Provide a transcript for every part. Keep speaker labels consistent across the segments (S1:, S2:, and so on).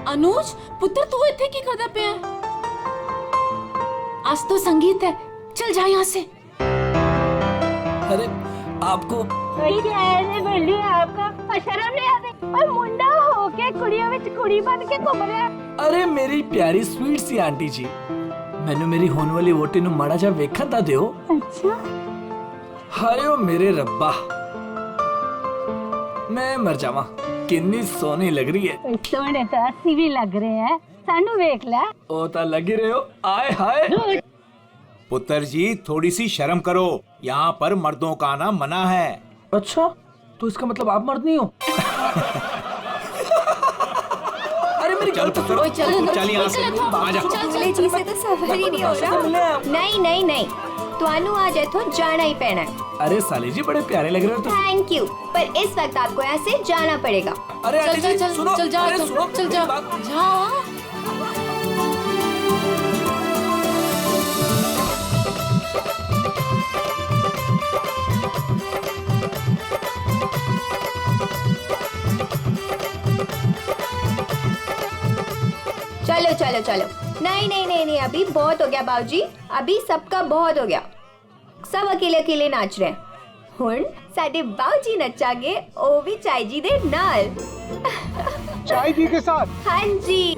S1: अनुज पुत्र तू इतने की करदा पे है? आज तो संगीत है, चल जा यहाँ से।
S2: अरे आपको
S3: आपका शर्म नहीं आती और मुंडा होके कुड़ियों में कुड़ी बन के घूम रहा है।
S2: अरे मेरी प्यारी स्वीट सी आंटी जी, मैंने मेरी होने वाली वोटी नु माड़ा जा वेखन ता दियो।
S3: अच्छा
S2: हायो मेरे रब्बा, मैं मर जावा, किन्नी सोनी लग रही है।
S3: सोने तो अस्सी भी लग रहे हैं, सानू वेख ले।
S2: ओ ता लगी रहे हो, आए हाय।
S4: पुत्र जी थोड़ी सी शर्म करो, यहाँ पर मर्दों का आना मना है।
S2: अच्छा, तो इसका मतलब आप मर्द नहीं हो? अरे मेरी
S4: चल पुत्र, चल यहाँ से, आजा।
S5: जी से तो सफर ही नहीं हो रहा। नहीं नहीं नहीं, तुहानू आज इथों जाना ही पैना है।
S2: अरे साली जी बड़े प्यारे लग रहे हो तुम।
S5: थैंक यू, पर इस वक्त आपको यहाँ से जाना पड़ेगा।
S2: अरे आंटी जी सुनो,
S1: चल जा,
S2: अरे सुनो,
S1: चल जा, जा।
S5: चलो चलो चलो, नहीं नहीं नहीं नहीं, अभी बहुत हो गया बाबूजी, अभी सबका बहुत हो गया। सब अकेले अकेले नाच रहे हैं। हुण साडे बाबूजी नचांगे, ओ भी चाय जी दे नाल।
S6: चाय जी के साथ?
S5: हाँ जी,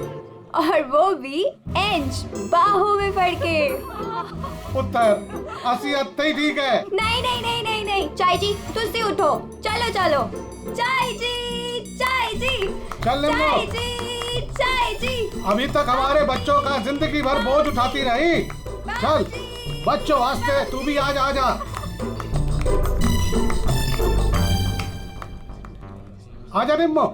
S5: और वो भी इंच बाहों में पड़ के।
S6: पुत्र असी अत्ते ही ठीक है।
S5: नहीं नहीं नहीं नहीं नहीं, चाय जी तुसी उठो, चलो चलो। चाय जी, चाय जी,
S6: चल
S5: चाय जी, चाय जी।
S6: अभी तक हमारे बच्चों का जिंदगी भर बोझ उठाती रही। चल बच्चों वास्ते तू भी आज आजा। आजा निम्मो।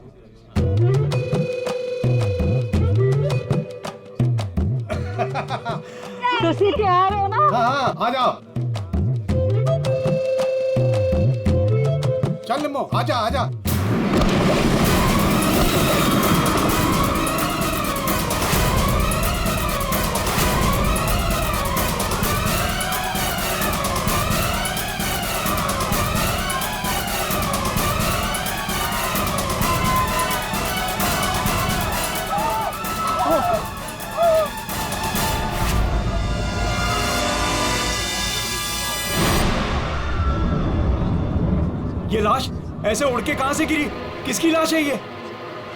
S3: तुसी तैयार हो ना?
S6: हाँ हाँ आ जाओ। चल निम्मो आजा आजा।
S4: ये लाश ऐसे उड़ के कहां से गिरी? किसकी लाश है ये?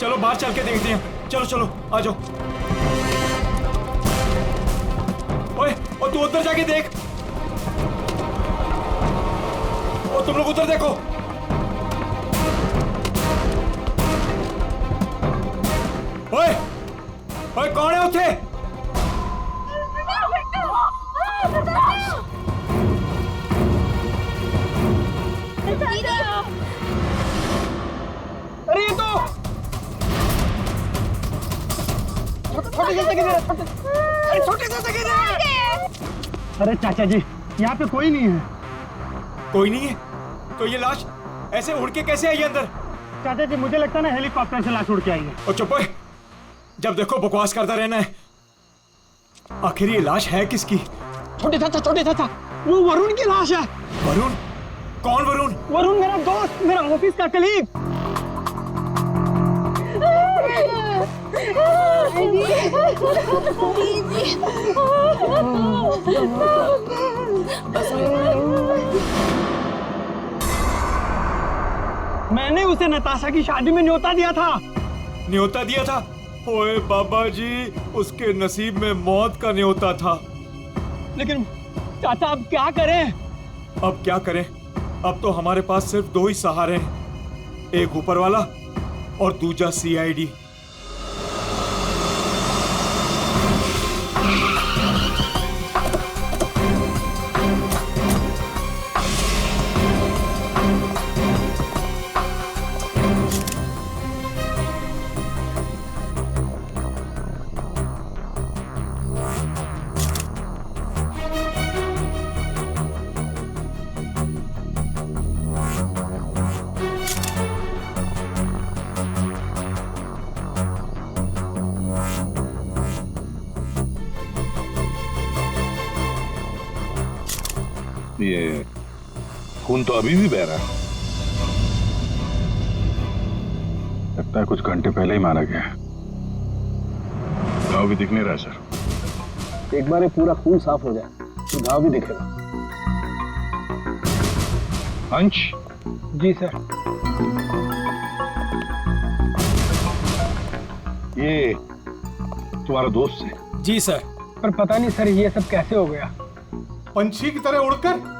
S4: चलो बाहर चल के देखते हैं। चलो चलो आ जाओ। ओए, और तू उधर जाके देख। और तुम लोग उधर देखो। ओए, ओए कौन है उठे?
S6: अरे ये तो छोटे से
S7: अरे चाचा जी, यहाँ पे कोई नहीं है।
S4: कोई नहीं है? तो ये लाश ऐसे उड़ के कैसे आई अंदर?
S7: चाचा जी मुझे लगता है ना हेलीकॉप्टर से लाश उड़ के आई है।
S4: और चुप है, जब देखो बकवास करता रहना है। आखिर ये लाश है किसकी?
S7: छोटे चाचा, वो वरुण की लाश है।
S4: वरुण? कौन वरुण?
S7: वरुण मेरा दोस्त, मेरा ऑफिस का कलीग। मैंने उसे नताशा की शादी में न्योता दिया था।
S4: न्योता दिया था? ओए बाबा जी, उसके नसीब में मौत का न्योता था।
S7: लेकिन चाचा अब क्या करें?
S4: अब क्या करें? अब तो हमारे पास सिर्फ दो ही सहारे हैं, एक ऊपर वाला और दूजा सीआईडी।
S8: ये खून तो अभी भी बह रहा है। लगता है कुछ घंटे पहले ही मारा गया। घाव भी दिख नहीं रहा सर।
S2: एक बार ये पूरा खून साफ हो जाए तो घाव भी दिखेगा।
S8: अंश।
S7: जी सर।
S8: ये तुम्हारा दोस्त है?
S2: जी सर।
S7: पर पता नहीं सर ये सब कैसे हो गया।
S6: पंछी की तरह उड़कर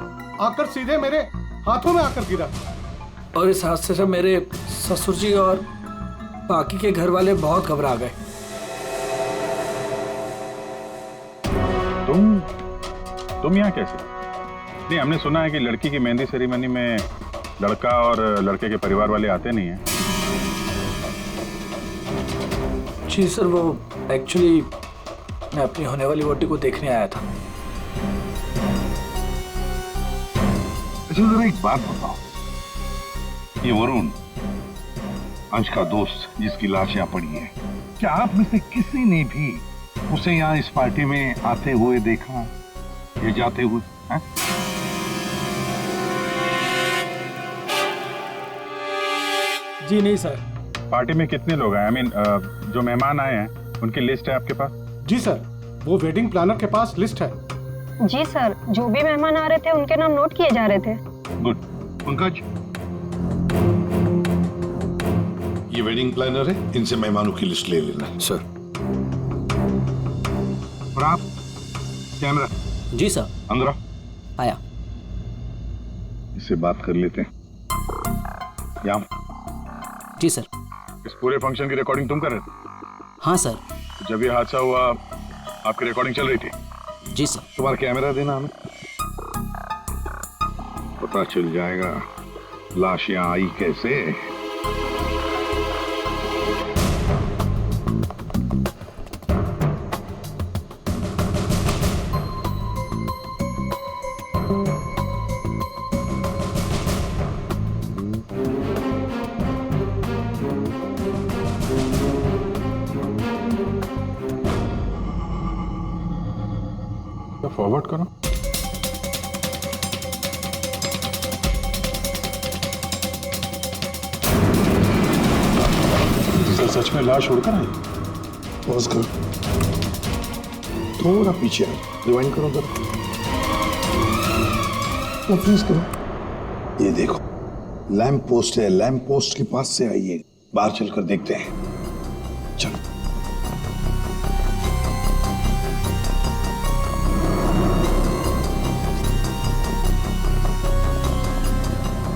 S6: आकर सीधे मेरे हाथों में आकर गिरा।
S2: और इस हादसे से मेरे ससुर जी और बाकी के घर वाले बहुत घबरा गए।
S8: तुम यहाँ कैसे? नहीं, हमने सुना है कि लड़की की मेहंदी सेरेमनी में लड़का और लड़के के परिवार वाले आते नहीं हैं।
S2: जी सर, वो एक्चुअली मैं अपनी होने वाली वोटी को देखने आया था।
S8: अच्छा जरा एक बात बताओ, ये वरुण अंश का दोस्त जिसकी लाश यहाँ पड़ी है, क्या आप में से किसी ने भी उसे यहाँ इस पार्टी में आते हुए देखा या जाते हुए? है?
S7: जी नहीं सर।
S8: पार्टी में कितने लोग आए? जो मेहमान आए हैं उनकी लिस्ट है आपके पास?
S6: जी सर, वो वेडिंग प्लानर के पास लिस्ट है।
S9: जी सर, जो भी मेहमान आ रहे थे उनके नाम नोट किए जा रहे थे।
S8: गुड। पंकज,
S10: ये वेडिंग प्लानर है, इनसे मेहमानों की लिस्ट ले लेना।
S8: सर। और आप कैमरा?
S2: जी सर।
S8: अंदर
S2: आया।
S8: इससे बात कर लेते हैं। यहाँ
S2: जी सर।
S8: इस पूरे फंक्शन की रिकॉर्डिंग तुम कर रहे थे?
S2: हाँ सर।
S8: जब ये हादसा हुआ आपकी रिकॉर्डिंग चल रही थी?
S2: जी सर।
S8: तुम्हारा कैमरा देना हमें, पता चल जाएगा लाश यहाँ आई कैसे। फॉरवर्ड करो। सच में लाश उड़कर आई?
S10: पॉज करो, थोड़ा पीछे आओ, रिवाइंड करो जरा, प्लीज करो। ये देखो लैंप पोस्ट है, लैंप पोस्ट के पास से आई है। बाहर चलकर देखते हैं, चलो।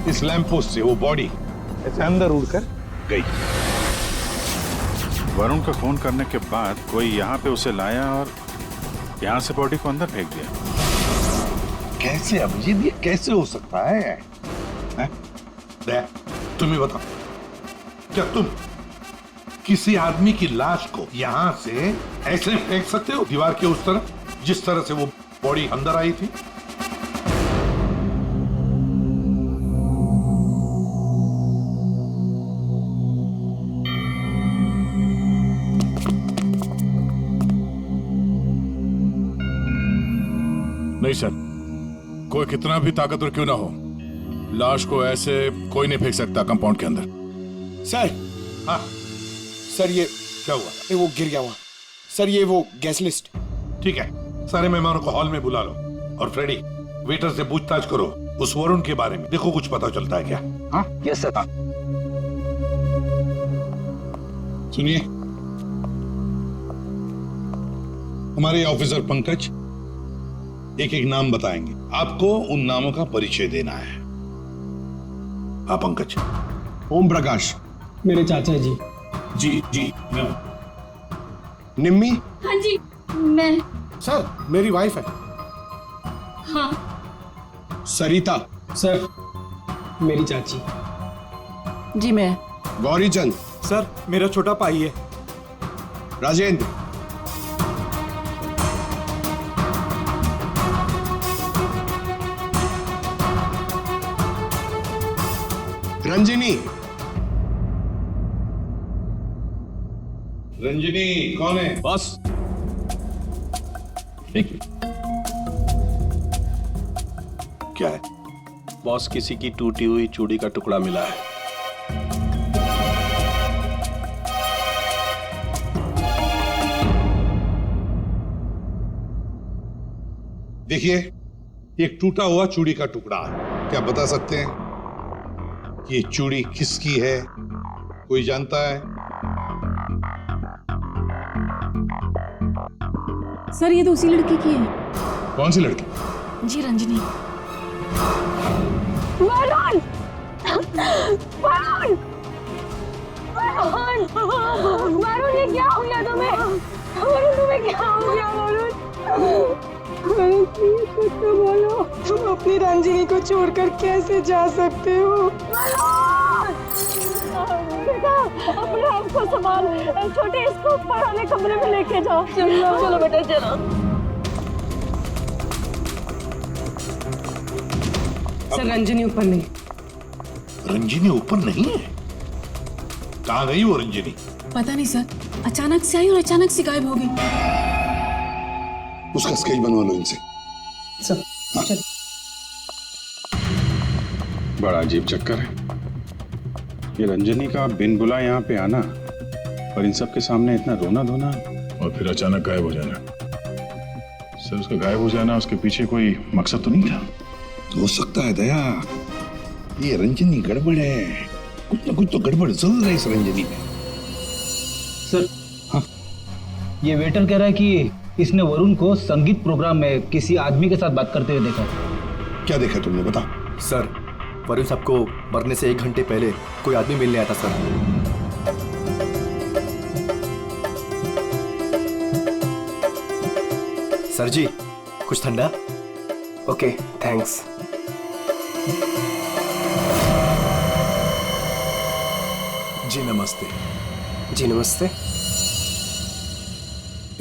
S8: इस लैंप पोस्ट से वो बॉडी ऐसे अंदर उड़कर गई।
S11: वरुण को फोन करने के बाद कोई यहाँ पे उसे लाया और यहाँ से बॉडी को अंदर फेंक दिया।
S10: कैसे अभिजीत, ये कैसे हो सकता है? तुम ही बताओ, क्या तुम किसी आदमी की लाश को यहां से ऐसे फेंक सकते हो दीवार के उस तरफ, जिस तरह से वो बॉडी अंदर आई थी?
S11: नहीं सर, कोई कितना भी ताकतवर क्यों ना हो, लाश को ऐसे कोई नहीं फेंक सकता कंपाउंड के अंदर।
S10: सर। हाँ सर, ये
S8: क्या हुआ?
S10: वो गिर गया वहां।
S4: सर ये वो गेस्ट लिस्ट।
S10: ठीक है, सारे मेहमानों को हॉल में बुला लो। और फ्रेडी, वेटर से पूछताछ करो उस वरुण के बारे में, देखो कुछ पता चलता है क्या।
S7: हाँ यस सर।
S10: सुनिए, हमारे ऑफिसर पंकज एक एक नाम बताएंगे, आपको उन नामों का परिचय देना है। हाँ पंकज।
S7: ओम प्रकाश मेरे चाचा जी।
S10: जी जी।
S6: निम्मी।
S1: हाँ जी, मैं।
S6: सर मेरी वाइफ है।
S1: हाँ।
S7: सरिता सर मेरी चाची।
S1: जी मैं।
S6: गौरी चंद।
S4: सर मेरा छोटा भाई है।
S6: राजेंद्र। रंजिनी।
S10: रंजिनी कौन है?
S11: बस एक मिनट।
S10: क्या है?
S11: बॉस, किसी की टूटी हुई चूड़ी का टुकड़ा मिला है।
S10: देखिए, एक टूटा हुआ चूड़ी का टुकड़ा। क्या बता सकते हैं ये चूड़ी किसकी है? कोई जानता है?
S1: सर ये तो उसी लड़की की है।
S10: कौन सी लड़की?
S1: जी रंजनी।
S3: वरुण! वरुण! वरुण! वरुण ये क्या हो गया तुम्हें? वरुण तुम्हें क्या हो गया वरुण? वरुण प्लीज कुछ तो बोलो। तुम अपनी रंजिनी को छोड़कर कैसे जा सकते हो? वरुण! बेटा अपने आप को संभाल। छोटे इसको ऊपर वाले कमरे में लेके जाओ। चलो बेटा चलो।
S1: सर रंजनी ऊपर नहीं।
S10: रंजिनी ऊपर नहीं है? कहाँ गई वो रंजिनी?
S1: पता नहीं सर, अचानक से आई और अचानक से गायब हो गई।
S6: उसका स्केच बनवा लो इनसे।
S1: सर चल।
S11: बड़ा अजीब चक्कर है ये रंजनी का, बिन बुलाए यहाँ पे आना और इन सब के सामने इतना रोना धोना और फिर अचानक गायब हो जाना। सर उसका गायब हो जाना, उसके पीछे कोई मकसद तो नहीं था?
S10: हो सकता है दया, ये रंजनी गड़बड़ है। कुछ ना कुछ तो गड़बड़ जरूर है इस रंजनी में।
S7: सर हाँ, ये वेटर कह रहा है कि इसने वरुण को संगीत प्रोग्राम में किसी आदमी के साथ बात करते हुए देखा।
S10: क्या देखा तुमने, बता।
S12: सर वरुण साहब को मरने से 1 घंटे पहले कोई आदमी मिलने आया था सर। सर जी कुछ ठंडा? Okay thanks.
S11: जी नमस्ते।
S12: जी नमस्ते।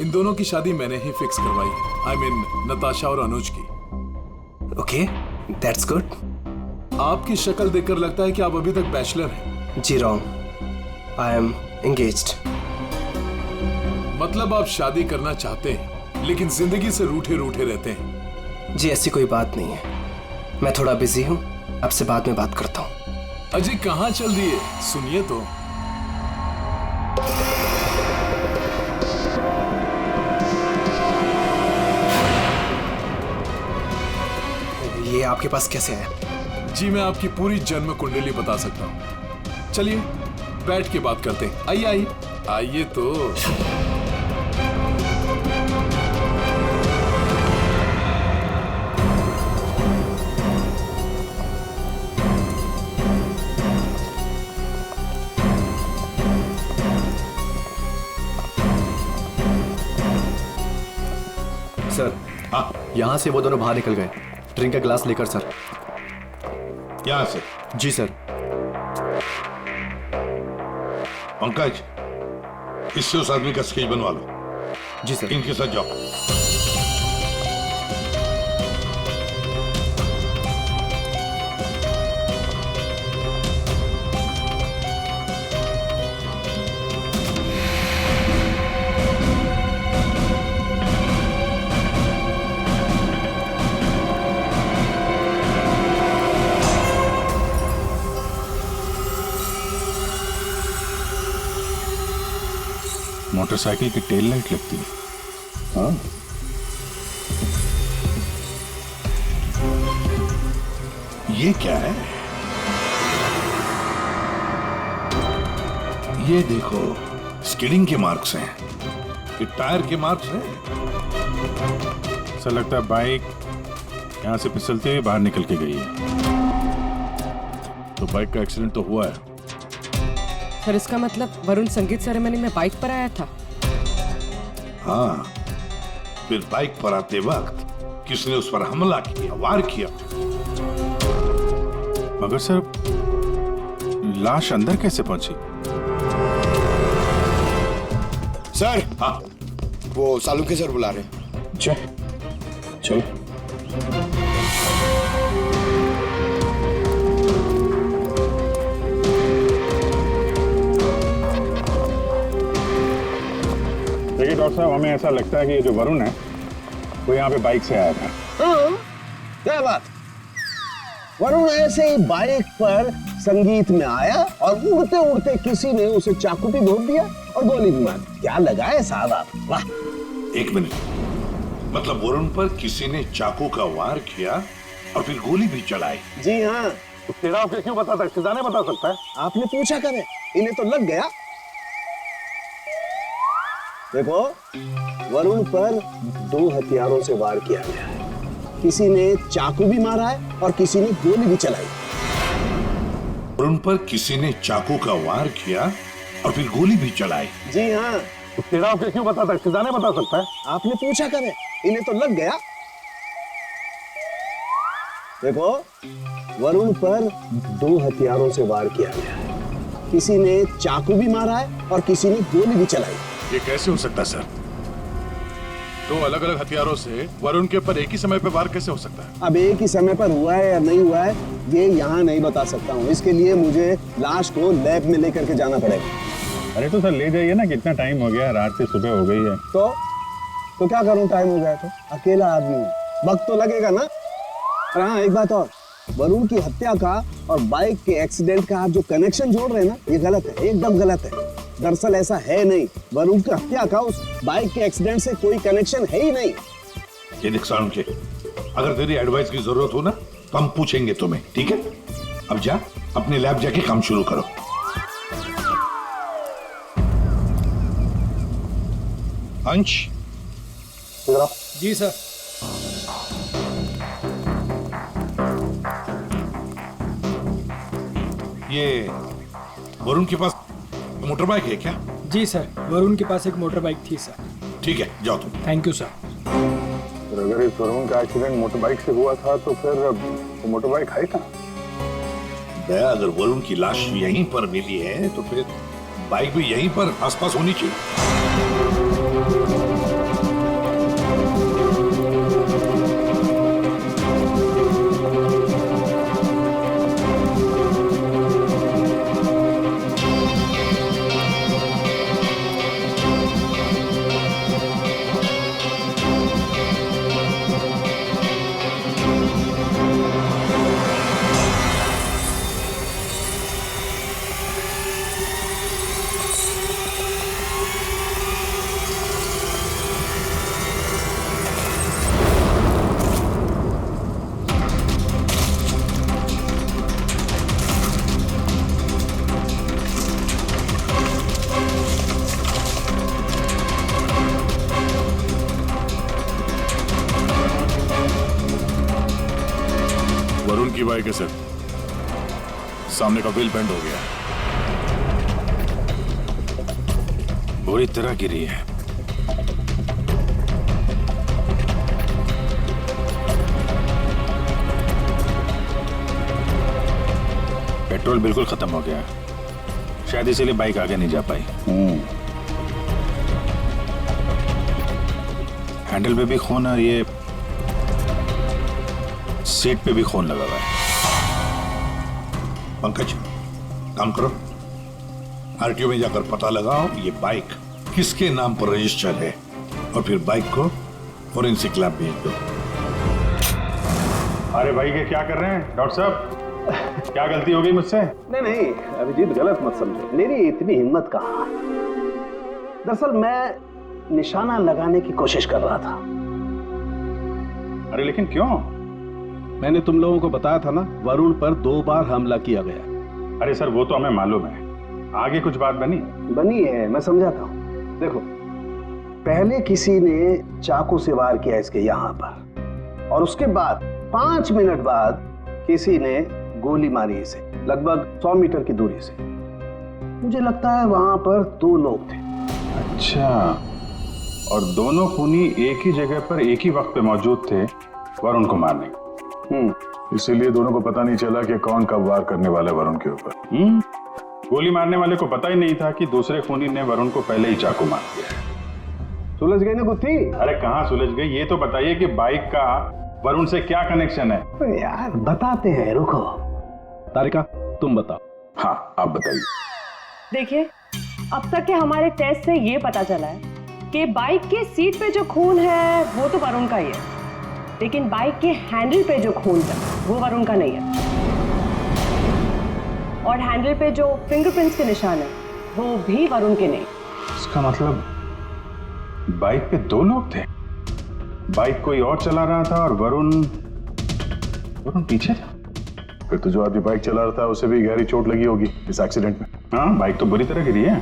S11: इन दोनों की शादी मैंने ही फिक्स करवाई है। आई मीन नताशा और अनुज की।
S12: Okay that's good.
S11: आपकी शक्ल देखकर लगता है कि आप अभी तक बैचलर हैं।
S12: जी रॉन्ग, आई एम एंगेज्ड।
S11: मतलब आप शादी करना चाहते हैं लेकिन जिंदगी से रूठे रूठे रहते हैं।
S12: जी ऐसी कोई बात नहीं है, मैं थोड़ा बिजी हूँ, आपसे बाद में बात करता हूँ।
S11: अजय कहाँ चल दिए, सुनिए तो।
S12: ये आपके पास कैसे आया?
S11: जी मैं आपकी पूरी जन्म कुंडली बता सकता हूँ। चलिए बैठ के बात करते हैं। आइए आइए आइए तो।
S12: सर
S10: हाँ,
S12: यहाँ से वो दोनों बाहर निकल गए, ड्रिंक का ग्लास लेकर सर।
S10: यहाँ से?
S12: जी सर।
S10: पंकज, इससे उस आदमी का स्केच बनवा लो।
S12: जी सर।
S10: इनके साथ जाओ।
S11: मोटरसाइकिल की टेल लाइट लगती है। हाँ,
S10: ये क्या है? ये देखो, स्किडिंग के मार्क्स हैं, ये टायर के मार्क्स हैं।
S11: ऐसा लगता है बाइक यहाँ से फिसलते हुए बाहर निकल के गई है। तो बाइक का एक्सीडेंट तो हुआ है।
S13: सर इसका मतलब वरुण संगीत सेरेमनी में बाइक पर आया था।
S10: हाँ, फिर बाइक पर आते वक्त किसने उस पर हमला किया, वार किया।
S11: मगर सर लाश अंदर कैसे पहुंची?
S14: सर,
S10: हाँ,
S14: वो सालुके सर बुला रहे हैं।
S11: चलो। देखिए डॉक्टर साहब, हमें ऐसा लगता है कि ये जो वरुण है वो यहाँ पे बाइक से आया था।
S15: हाँ, क्या बात। वरुण ऐसे ही बाइक पर संगीत में आया और उड़ते उड़ते किसी ने उसे चाकू भी घोंप दिया और गोली भी मार दी। क्या लगा है साहब आप? वाह।
S10: एक मिनट, मतलब वरुण पर किसी ने चाकू का वार किया और फिर गोली भी चलाई?
S15: जी हाँ।
S10: तेरा आपको क्यों बता सकता? खिजाने बता सकता है?
S15: आपने पूछा करे, इन्हें तो लग गया। देखो, वरुण पर 2 हथियारों से वार किया गया है। किसी ने चाकू भी मारा है और किसी ने गोली भी चलाई।
S10: वरुण पर किसी ने चाकू का वार किया और फिर गोली भी चलाई?
S15: जी हाँ।
S10: तेरा आपको क्यों बता सकता? खिजाने बता सकता है?
S15: आपने पूछा करे, इन्हें तो लग गया। देखो, वरुण पर 2 हथियारों से वार किया गया है। किसी ने चाकू भी मारा है और किसी ने गोली भी चलाई।
S11: ये कैसे हो सकता है सर? 2 अलग-अलग हथियारों से वरुण के ऊपर एक ही समय पे वार कैसे हो सकता है?
S15: अब एक ही समय पर हुआ है या नहीं हुआ है ये यहाँ नहीं बता सकता हूँ। इसके लिए मुझे लाश को लैब में लेकर के जाना पड़ेगा।
S11: अरे तो सर ले जाइए ना, कितना टाइम हो गया, रात से सुबह हो गई है।
S15: तो क्या करूँ, टाइम हो गया तो? अकेला आदमी हूँ, वक्त तो लगेगा ना। और हाँ, एक बात और, वरुण की हत्या का और बाइक के एक्सीडेंट का आप जो कनेक्शन जोड़ रहे हैं ना, ये गलत है, एकदम गलत है। दरअसल ऐसा है नहीं, वरुण की हत्या का उस बाइक के एक्सीडेंट से कोई कनेक्शन है ही नहीं।
S10: ये देख सालुके, अगर तेरी एडवाइस की जरूरत हो ना तो हम पूछेंगे तुम्हें, ठीक है? अब जा, अपने लैब जाके काम शुरू करो। अंश,
S2: जी सर।
S10: ये वरुण के पास मोटर बाइक है क्या?
S2: जी सर, वरुण के पास एक मोटर बाइक थी सर।
S10: ठीक है, जाओ तुम।
S2: Thank you sir.
S11: अगर इस वरुण का एक्सीडेंट मोटर बाइक से हुआ था तो फिर वो मोटर बाइक है कहाँ?
S10: दया, अगर वरुण की लाश यहीं पर मिली है तो फिर बाइक भी यहीं पर आसपास होनी चाहिए।
S11: वरुण की बाइक है सर, सामने का व्हील बेंड हो गया, बुरी तरह गिरी है। पेट्रोल बिल्कुल खत्म हो गया, शायद इसीलिए बाइक आगे नहीं जा पाई। हैंडल पे भी खून और ये सीट पे भी खून लगा हुआ है।
S10: पंकज, काम करो, आरटीओ में जाकर पता लगाओ ये बाइक किसके नाम पर रजिस्टर है और फिर बाइक को फोरेंसिक लैब भेज दो।
S11: अरे भाई ये क्या कर रहे हैं डॉक्टर साहब? क्या गलती हो गई मुझसे?
S15: नहीं नहीं अभिजीत, गलत मत समझो, मेरी इतनी हिम्मत कहाँ। दरअसल मैं निशाना लगाने की कोशिश कर रहा था।
S11: अरे लेकिन क्यों?
S15: मैंने तुम लोगों को बताया था ना, वरुण पर 2 बार हमला किया गया।
S11: अरे सर वो तो हमें मालूम है, आगे कुछ बात बनी
S15: है, मैं समझाता हूँ। देखो, पहले किसी ने चाकू से वार किया इसके यहाँ पर, और उसके बाद 5 मिनट बाद किसी ने गोली मारी इसे, लगभग 100 मीटर की दूरी से। मुझे लगता है वहां पर 2 लोग थे।
S11: अच्छा, और दोनों खूनी एक ही जगह पर एक ही वक्त पे मौजूद थे वरुण को मारने।
S8: इसीलिए दोनों को पता नहीं चला कि कौन कब वार करने वाला वरुण के ऊपर।
S11: गोली मारने वाले को पता ही नहीं था कि दूसरे खूनी ने वरुण को पहले ही चाकू मार दिया।
S15: सुलझ गई ना गुत्थी?
S11: अरे कहाँ सुलझ गई, ये तो बताइए कि बाइक का वरुण से क्या कनेक्शन है?
S15: अरे यार बताते हैं, रुको। तारिका तुम बताओ।
S11: हाँ आप बताइए।
S9: देखिए, अब तक के हमारे टेस्ट से ये पता चला है कि बाइक के सीट पे जो खून है वो तो वरुण का ही है, लेकिन बाइक के हैंडल पे जो खून है वो वरुण का नहीं है। और हैंडल पे जो फिंगरप्रिंट्स के निशान है वो भी वरुण के नहीं।
S11: इसका मतलब बाइक पे 2 लोग थे, बाइक कोई और चला रहा था और वरुण पीछे था।
S8: फिर तो जो आदमी बाइक चला रहा था उसे भी गहरी चोट लगी होगी इस एक्सीडेंट में।
S11: हाँ, बाइक तो बुरी तरह गिरी है।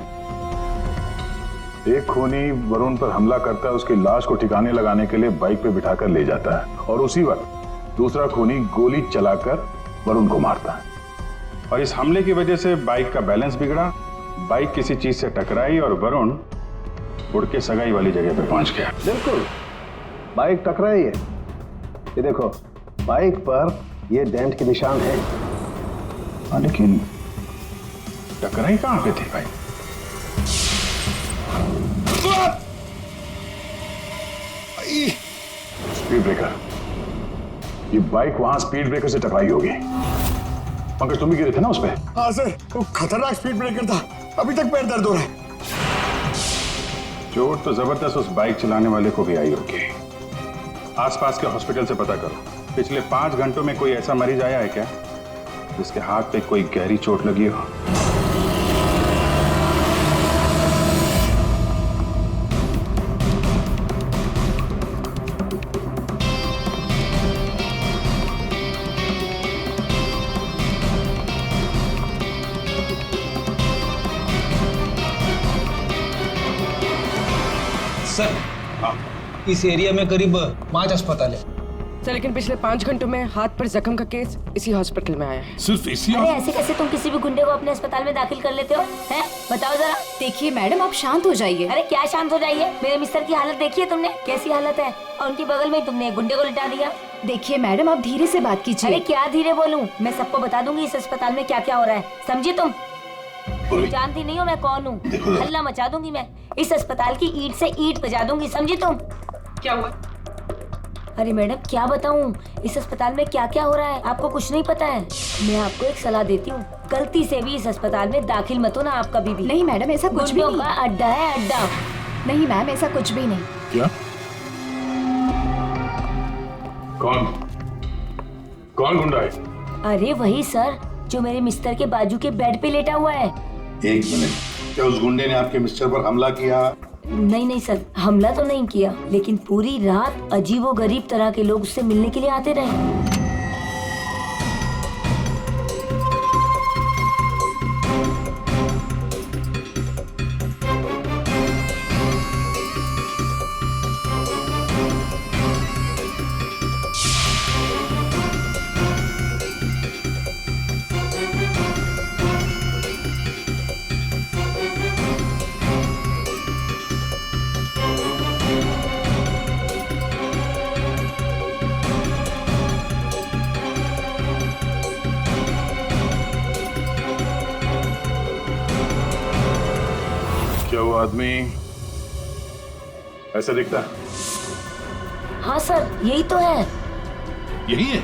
S8: एक खूनी वरुण पर हमला करता है, उसकी लाश को ठिकाने लगाने के लिए बाइक पे बिठाकर ले जाता है, और उसी वक्त दूसरा खूनी गोली चलाकर वरुण को मारता है।
S11: और इस हमले की वजह से बाइक का बैलेंस बिगड़ा, बाइक किसी चीज से टकराई और वरुण उड़ के सगाई वाली जगह पे पहुंच गया।
S15: बिल्कुल, बाइक टकराई है। ये देखो, बाइक पर ये डेंट के निशान है।
S11: हाँ, लेकिन टकराई कहां पे थी भाई?
S8: Speed breaker. ये बाइक वहां स्पीड ब्रेकर से टकराई होगी। पंकज तुम भी गिरे थे ना उस पे?
S14: हाँ सर, वो खतरनाक स्पीड ब्रेकर था, अभी तक पैर दर्द हो रहा है।
S11: चोट तो जबरदस्त उस बाइक चलाने वाले को भी आई होगी। आसपास के हॉस्पिटल से पता करो, पिछले 5 घंटों में कोई ऐसा मरीज आया है क्या जिसके हाथ पे कोई गहरी चोट लगी हो?
S7: सर, इस एरिया में करीब 5 अस्पताल है
S13: सर, लेकिन पिछले 5 घंटों में हाथ पर जख्म का केस इसी हॉस्पिटल में आया है।
S10: सिर्फ इसी?
S1: अरे ऐसे कैसे तुम किसी भी गुंडे को अपने अस्पताल में दाखिल कर लेते हो? हैं? बताओ जरा।
S16: देखिए मैडम, आप शांत हो जाइए।
S1: अरे क्या शांत हो जाइए? मेरे मिस्टर की हालत देखिए तुमने, कैसी हालत है, और उनकी बगल में तुमने एक गुंडे को लिटा दिया।
S16: देखिए मैडम, आप धीरे से बात कीजिए।
S1: अरे क्या धीरे बोलूं? मैं सबको बता दूंगी इस अस्पताल में क्या क्या हो रहा है, समझी तुम? जानती नहीं हो मैं कौन हूँ? हल्ला मचा दूंगी मैं, इस अस्पताल की ईंट से ईंट बजा दूंगी, समझी तुम?
S13: क्या हुआ?
S1: अरे मैडम क्या बताऊं, इस अस्पताल में क्या क्या हो रहा है आपको कुछ नहीं पता है। मैं आपको एक सलाह देती हूँ, गलती से भी इस अस्पताल में दाखिल मत हो ना आप कभी भी।
S16: नहीं मैडम, ऐसा कुछ भी नहीं।
S1: अड्डा है अड्डा।
S16: नहीं मैम, ऐसा कुछ भी नहीं।
S8: क्या? कौन गुंडा है?
S1: अरे वही सर, जो मेरे मिस्टर के बाजू के बेड पे लेटा हुआ है।
S10: 1 मिनट, क्या उस गुंडे ने आपके मिस्टर पर हमला किया?
S1: नहीं सर, हमला तो नहीं किया, लेकिन पूरी रात अजीबोगरीब तरह के लोग उससे मिलने के लिए आते रहे।
S8: क्या वो आदमी ऐसा दिखता है?
S1: हाँ सर, यही तो है।
S10: यही है?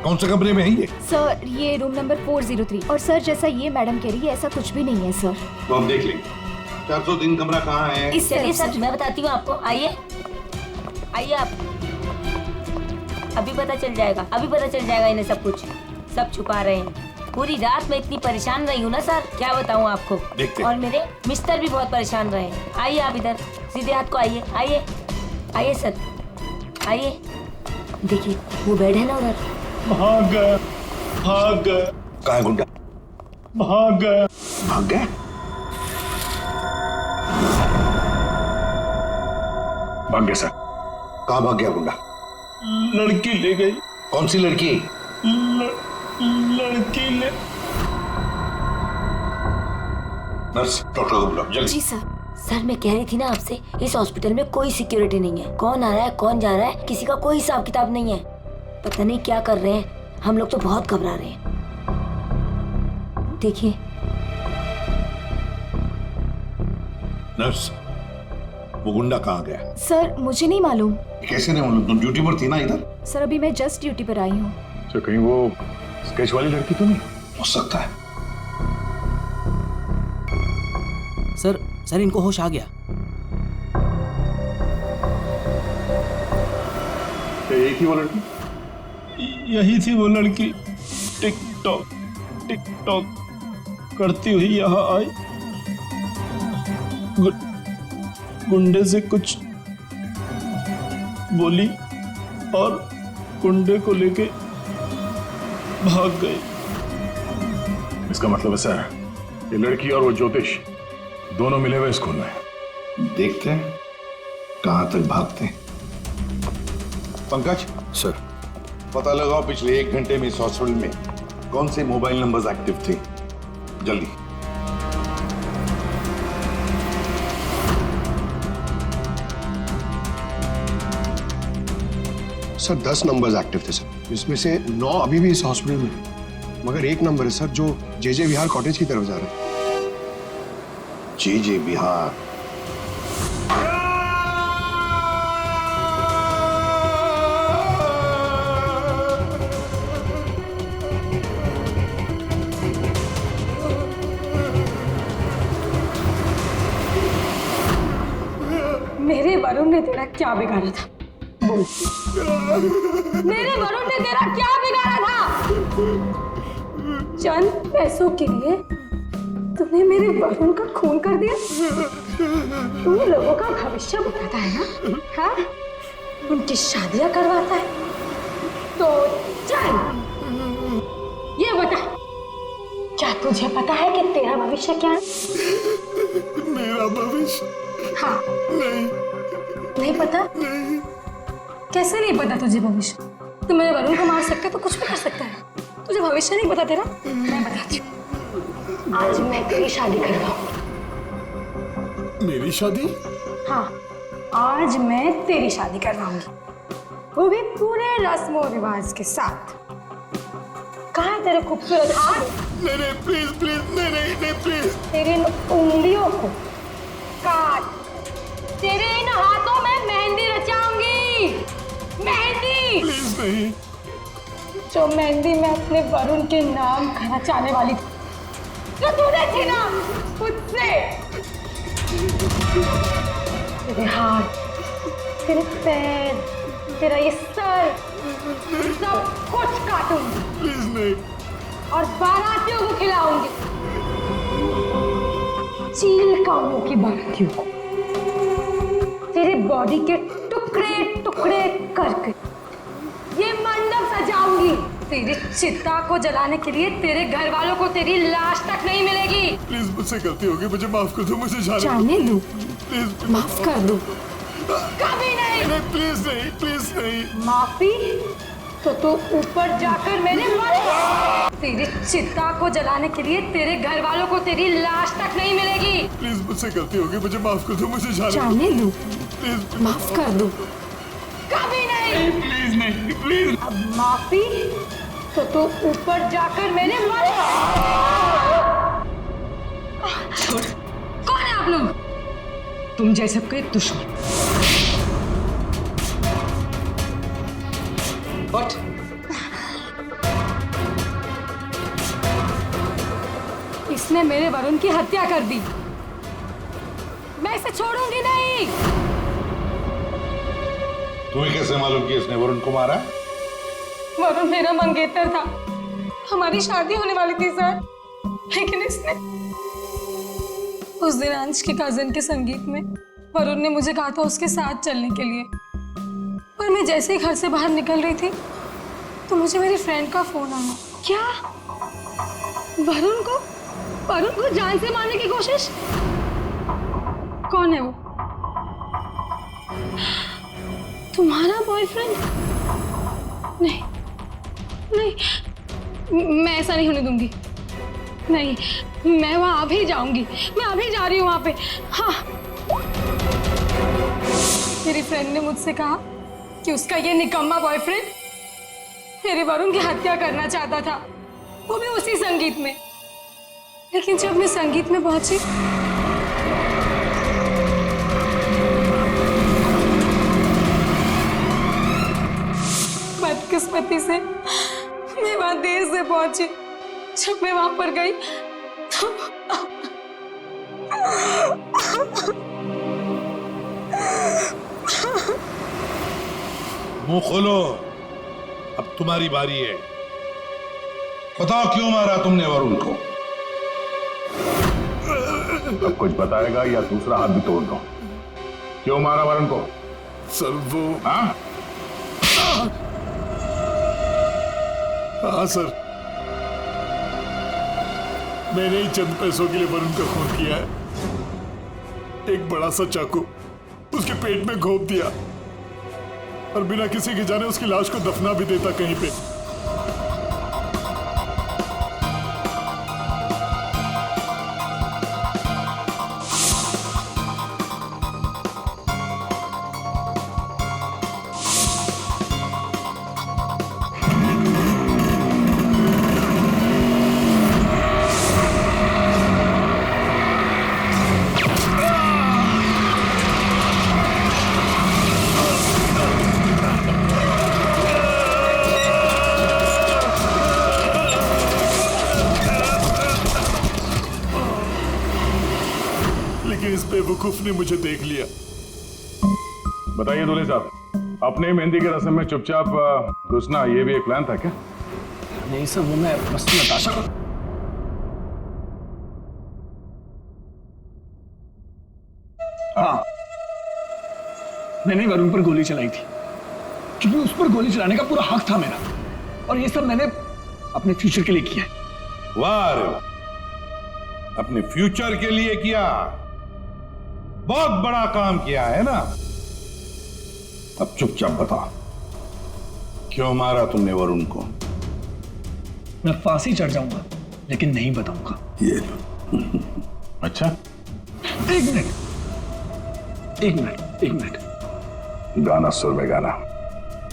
S10: कौन सा कमरे में है ये?
S16: सर, ये रूम नंबर 403। और सर, जैसा ये मैडम कह रही है, ऐसा कुछ भी नहीं है सर।
S10: तो हम देख लेंगे। 403 कमरा कहाँ है?
S1: इस चलिए सर, मैं बताती हूँ आपको, आइए आइए आप। अभी पता चल जाएगा, अभी पता चल जाएगा इन्हें सब कुछ, सब छुपा रहे हैं। पूरी रात मैं इतनी परेशान रही हूँ ना सर, क्या बताऊँ आपको।
S10: देखते।
S1: और मेरे मिस्टर भी बहुत परेशान रहे। आइए आप इधर, सीधे हाथ को आइए, आइए आइए सर, आइए। देखिए वो बेड है ना उधर।
S10: भाग गया, भाग गया।
S8: कहाँ है गुंडा?
S10: भाग गया।
S8: भाग गया?
S11: भाग गया सर।
S8: कहाँ भाग गया गुंडा?
S10: लड़की ले गई।
S8: कौन सी लड़की?
S10: लड़की ले।
S8: नर्स, डॉक्टर को बुलाओ जल्दी।
S16: जी सर।
S1: सर मैं कह रही थी ना आपसे, इस हॉस्पिटल में कोई सिक्योरिटी नहीं है। कौन आ रहा है कौन जा रहा है किसी का कोई हिसाब किताब नहीं है। पता नहीं क्या कर रहे हैं, हम लोग तो बहुत घबरा रहे हैं। देखिए
S10: नर्स, वो गुंडा कहाँ गया?
S16: सर मुझे नहीं मालूम।
S10: कैसे नहीं मालूम? तुम ड्यूटी पर थी ना इधर?
S16: सर अभी मैं जस्ट ड्यूटी पर आई हूँ।
S11: तो कहीं वो स्केच वाली लड़की तो नहीं?
S10: हो सकता है।
S12: सर इनको होश आ गया।
S11: यही थी वो लड़की?
S10: यही थी वो लड़की। टिकटॉक टिकटॉक करती हुई यहाँ आई, गुंडे से कुछ बोली और गुंडे को लेके भाग गई।
S11: इसका मतलब है सर, ये लड़की और वो ज्योतिष दोनों मिले हुए इस खून में।
S10: देखते हैं कहां तक भागते हैं।
S8: पंकज
S10: सर,
S8: पता लगाओ पिछले 1 घंटे में इस हॉस्पिटल में कौन से मोबाइल नंबर्स एक्टिव थे। जल्दी।
S14: सर 10 नंबर्स एक्टिव थे सर, इसमें से 9 अभी भी इस हॉस्पिटल में है। मगर एक नंबर है सर जो जे विहार कॉटेज की तरफ जा रहा है।
S8: जे बिहार?
S3: मेरे वरुण ने तेरा क्या बिगाड़ा था? बोल। मेरे वरुण ने तेरा क्या बिगाड़ा था? चंद पैसों के लिए तूने मेरे वरुण का खून कर दिया। तू लोगों का भविष्य बताता है ना, हाँ? उनकी शादियां करवाता है। तो चल ये बता, क्या तुझे पता है कि तेरा भविष्य क्या है?
S10: मेरा भविष्य?
S3: हाँ। नहीं पता?
S10: नहीं।
S3: कैसे नहीं पता तुझे भविष्य? तू मेरे वरुण को मार सकता है तो कुछ भी कर सकता है। तुझे भविष्य नहीं पता तेरा? मैं बताती हूँ। आज मैं तेरी शादी कर रहा हूँ।
S10: मेरी शादी?
S3: हाँ, आज मैं तेरी शादी करवाऊंगी, वो भी पूरे रस्मों रिवाज के साथ। कहाँ है तेरे खूबसूरत हाथ?
S10: नहीं प्लीज प्लीज, नहीं प्लीज।
S3: तेरे इन उंगलियों को काट, तेरे इन हाथों में मेहंदी रचाऊंगी। मेहंदी?
S10: प्लीज नहीं।
S3: जो मेहंदी मैं अपने वरुण के नाम का रचाने वाली थी, जो तूने छीना मुझसे। तेरे हाथ, तेरे पैर, तेरा ये सर, सब कुछ काटूंगी।
S10: प्लीज नहीं।
S3: और बारातियों को खिलाऊंगी, चील कामों की बारातियों को। तेरे बॉडी के टुकड़े टुकड़े करके ये मंडप सजाऊंगी। तेरी चिता को जलाने के लिए तेरे घर वालों को तेरी लाश तक नहीं मिलेगी।
S10: प्लीज मुझसे गलती होगी, मुझे माफ कर दो, मुझे
S3: जाने दो।
S10: प्लीज
S3: माफ कर दो। कभी नहीं।
S10: नहीं प्लीज नहीं, प्लीज नहीं।
S3: माफी तो तू ऊपर जाकर मेरे मर। तेरी चिता को जलाने के लिए तेरे घर वालों को तेरी लाश तक नहीं मिलेगी।
S10: प्लीज मुझसे गलती होगी, मुझे माफ कर दो, मुझे
S3: जाने दो।
S10: प्लीज
S3: माफ कर दो। कभी नहीं।
S10: प्लीज नहीं, प्लीज।
S3: अब माफी तो तू ऊपर जाकर मेरे मर। कौन है आप लोग?
S9: तुम जैसे कोई दुश्मन।
S12: What?
S3: इसने मेरे वरुण की हत्या कर दी। मैं इसे छोड़ूंगी नहीं।
S8: तुम्हें कैसे मालूम कि इसने वरुण को मारा?
S3: वरुण मेरा मंगेतर था। हमारी शादी होने वाली थी सर, लेकिन इसने उस दिन अंश के कजन के संगीत में वरुण ने मुझे कहा था उसके साथ चलने के लिए, पर मैं जैसे ही घर से बाहर निकल रही थी तो मुझे मेरी फ्रेंड का फोन आया।
S5: क्या? वरुण को जान से मारने की कोशिश?
S3: कौन है वो? तुम्हारा बॉयफ्रेंड? नहीं नहीं, मैं ऐसा नहीं होने दूंगी। नहीं, मैं वहां अभी जाऊंगी, मैं अभी जा रही हूँ वहां पे। हाँ, मेरी फ्रेंड ने मुझसे कहा कि उसका ये निकम्मा बॉयफ्रेंड मेरे वरुण की हत्या करना चाहता था, वो भी उसी संगीत में। लेकिन जब मैं संगीत में पहुंची बदकिस्मती से मैं वहां देर से पहुंची। जब मैं वहां पर गई तो
S10: मुंह खोलो, अब तुम्हारी बारी है। बताओ क्यों मारा तुमने वरुण को?
S11: अब कुछ बताएगा या दूसरा हाथ भी तोड़ दो। क्यों मारा वरुण को?
S10: सर वो
S11: हाँ
S10: सर, मैंने ही चंद पैसों के लिए वरुण का खून किया है। एक बड़ा सा चाकू उसके पेट में घोंप दिया और बिना किसी के जाने उसकी लाश को दफना भी देता कहीं पे। इस बेवकूफ ने मुझे देख लिया।
S11: बताइए दूल्हे साहब, अपने मेहंदी के रस्म में चुपचाप घुसना ये भी एक प्लान था क्या?
S2: नहीं सर, वो मैं बस नताशा को। हाँ, मैंने वरुण पर गोली चलाई थी क्योंकि उस पर गोली चलाने का पूरा हक था मेरा, और ये सब मैंने अपने फ्यूचर के लिए किया है।
S10: वाह रे, अपने फ्यूचर के लिए किया, बहुत बड़ा काम किया है ना। अब चुपचाप बता, क्यों मारा तुमने वरुण को?
S2: मैं फांसी चढ़ जाऊंगा लेकिन नहीं बताऊंगा।
S10: ये लो।
S11: अच्छा,
S2: एक मिनट।
S11: गाना सुर में गाना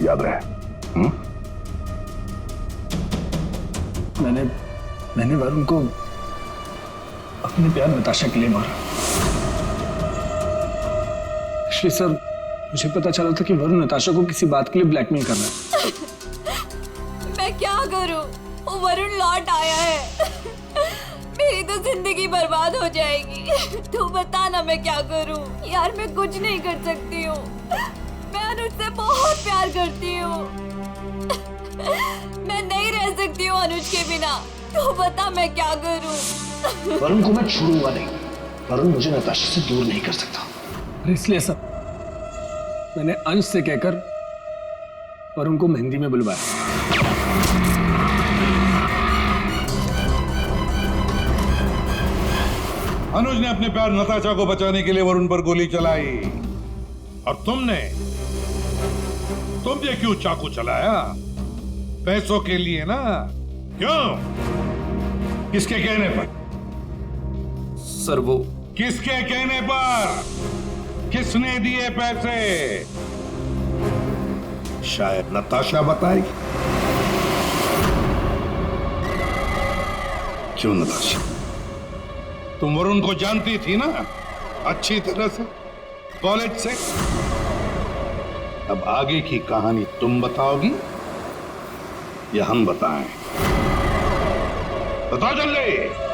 S11: याद रहे।
S2: मैंने वरुण को अपने प्यार नताशा के लिए मारा। एक्चुअली सर, मुझे पता चला था कि वरुण नताशा को किसी बात के लिए ब्लैकमेल कर रहा है।
S5: मैं क्या करूं? वो वरुण लौट आया है। मेरी तो जिंदगी बर्बाद हो जाएगी। तू बता ना मैं क्या करूं? यार मैं कुछ नहीं कर सकती हूँ। मैं अनुज से बहुत प्यार करती हूँ। मैं नहीं रह सकती हूँ अनुज के बिना। तू बता मैं क्या करूं?
S2: वरुण को मैं छोड़ूंगा नहीं। वरुण मुझे नताशा से दूर नहीं कर सकता। इसलिए सर, मैंने अंश से कहकर वरुण को मेहंदी में बुलवाया।
S10: अनुज ने अपने प्यार नताशा को बचाने के लिए वरुण पर गोली चलाई, और तुमने क्यों चाकू चलाया? पैसों के लिए ना? क्यों? किसके कहने पर?
S12: सर वो
S10: किसके कहने पर? किसने दिए पैसे? शायद नताशा बताएगी। क्यों नताशा, तुम वरुण को जानती थी ना अच्छी तरह से, कॉलेज से। अब आगे की कहानी तुम बताओगी या हम बताएं? बताओ जल्दी।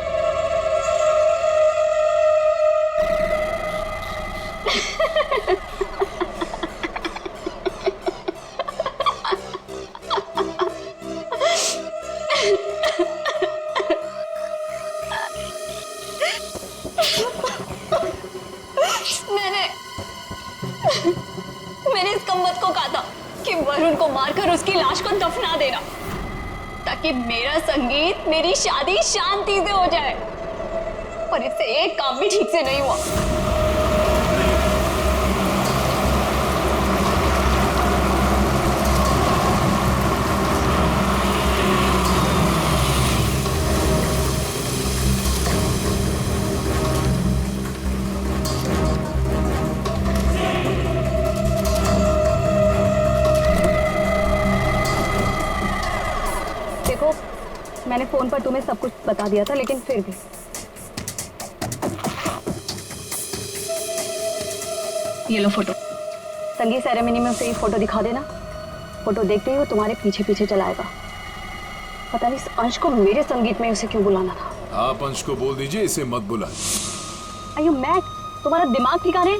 S17: वरुण को मारकर उसकी लाश को दफना देना, ताकि मेरा संगीत, मेरी शादी शांति से हो जाए। और इससे एक काम भी ठीक से नहीं हुआ।
S9: देखो, मैंने फोन पर तुम्हें सब कुछ बता दिया था, लेकिन फिर भी ये लो फोटो। संगीत सेरेमनी में उसे ये फोटो दिखा देना। फोटो देखते ही वो तुम्हारे पीछे पीछे चलाएगा। पता नहीं इस अंश को मेरे संगीत में उसे क्यों बुलाना था।
S18: आप अंश को बोल दीजिए इसे मत बुलाएं।
S9: Are you mad? तुम्हारा दिमाग ठिकाने है?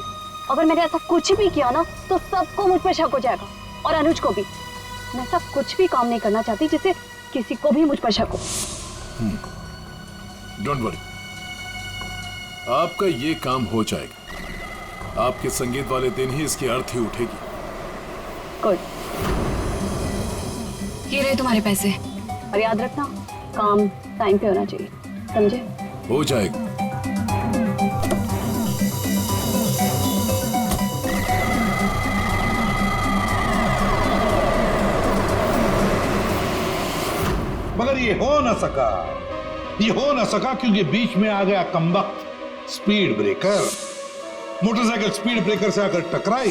S9: अगर मैंने ऐसा कुछ भी किया ना तो सबको मुझ पर शक हो जाएगा, और अनुज को भी। मैं ऐसा कुछ भी काम नहीं करना चाहती जिससे किसी को भी मुझ पर शक हो।
S18: डोंट वरी, आपका ये काम हो जाएगा। आपके संगीत वाले दिन ही इसकी अर्थी उठेगी।
S9: गुड।
S16: ये रहे तुम्हारे पैसे।
S9: और याद रखना, काम टाइम पे होना चाहिए, समझे?
S18: हो जाएगा।
S10: मगर ये हो ना सका, ये हो ना सका क्योंकि बीच में आ गया कमबख्त speed breaker. Motorcycle speed breaker से आकर टकराई,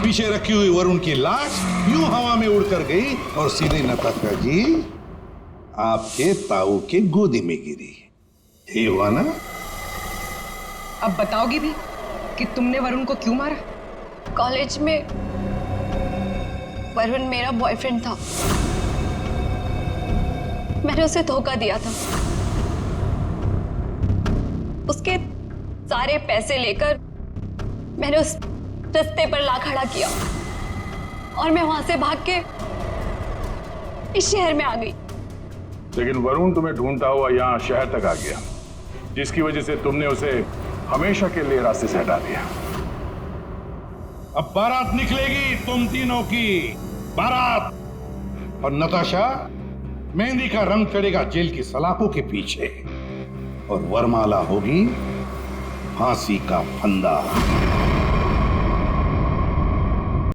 S10: पीछे रखी हुई वरुण की लाश यूं हवा में उड़कर गई और सीधे नताशा जी आपके ताऊ के गोदी में गिरी। ये हुआ ना?
S13: अब बताओगी भी कि तुमने वरुण को क्यों मारा?
S17: कॉलेज में वरुण मेरा बॉयफ्रेंड था। मैंने उसे धोखा दिया था। उसके सारे पैसे लेकर मैंने उस रास्ते पर ला खड़ा किया और मैं वहां से भाग के इस शहर में आ गई।
S11: लेकिन वरुण तुम्हें ढूंढता हुआ यहाँ शहर तक आ गया, जिसकी वजह से तुमने उसे हमेशा के लिए रास्ते से हटा दिया।
S10: अब बारात निकलेगी तुम तीनों की, बारात। और नताशा, मेहंदी का रंग चढ़ेगा जेल की सलाखों के पीछे और वरमाला होगी फांसी का फंदा।